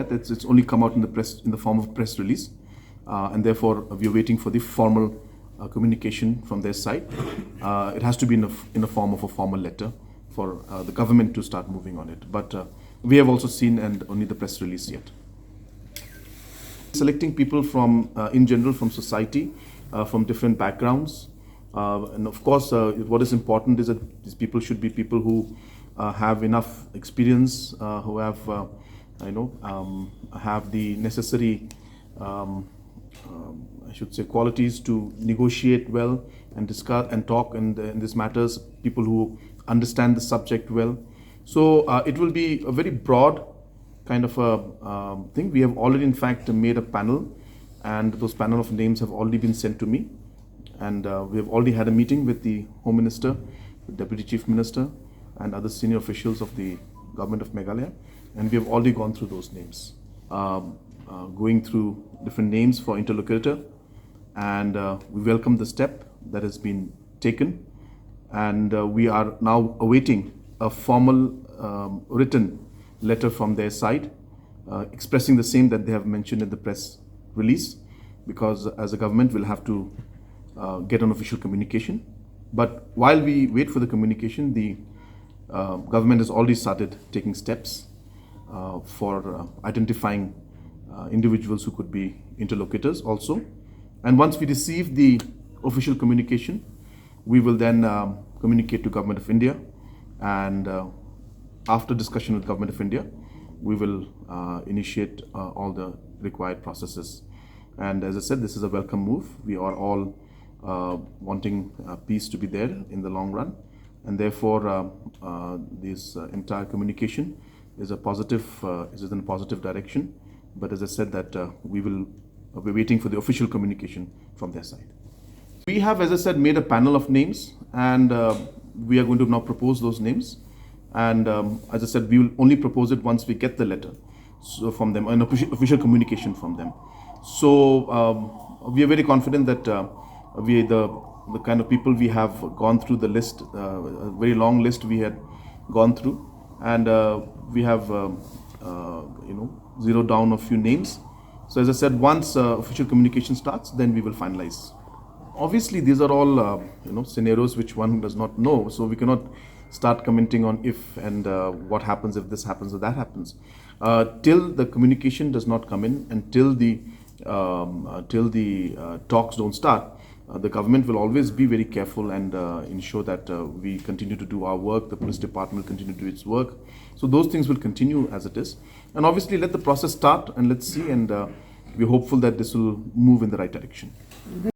that. It's only come out in the form of press release, and therefore we are waiting for the formal communication from their side. It has to be in the form of a formal letter for the government to start moving on it. But we have also seen and only the press release yet. Selecting people from, in general, from society, from different backgrounds. And of course, what is important is that these people should be people who have enough experience, who have, have the necessary, I should say, qualities to negotiate well and discuss and talk in these matters. People who understand the subject well. So it will be a very broad kind of a thing. We have already, in fact, made a panel, and those panel of names have already been sent to me. And we have already had a meeting with the Home Minister, the Deputy Chief Minister, and other senior officials of the government of Meghalaya. And we have already gone through those names, going through different names for interlocutor. And we welcome the step that has been taken. And we are now awaiting a formal written letter from their side, expressing the same that they have mentioned in the press release, because as a government we'll have to get an official communication. But while we wait for the communication, the government has already started taking steps for identifying individuals who could be interlocutors also. And once we receive the official communication, we will then communicate to Government of India, and after discussion with Government of India, we will initiate all the required processes. And as I said, this is a welcome move. We are all wanting peace to be there in the long run, and therefore this entire communication is a positive, is in a positive direction. But as I said, that we're waiting for the official communication from their side. We have, as I said, made a panel of names, and we are going to now propose those names. And as I said, we will only propose it once we get the letter from them, an official communication from them. So we are very confident that the kind of people we have gone through the list, a very long list we had gone through, and we have zeroed down a few names. So as I said, once official communication starts, then we will finalize. Obviously, these are all scenarios which one does not know, so we cannot start commenting on if and what happens if this happens or that happens. Till the communication does not come in, and till the talks don't start, the government will always be very careful and ensure that we continue to do our work. The police department will continue to do its work. So those things will continue as it is. And obviously, let the process start, and let's see. And we're hopeful that this will move in the right direction.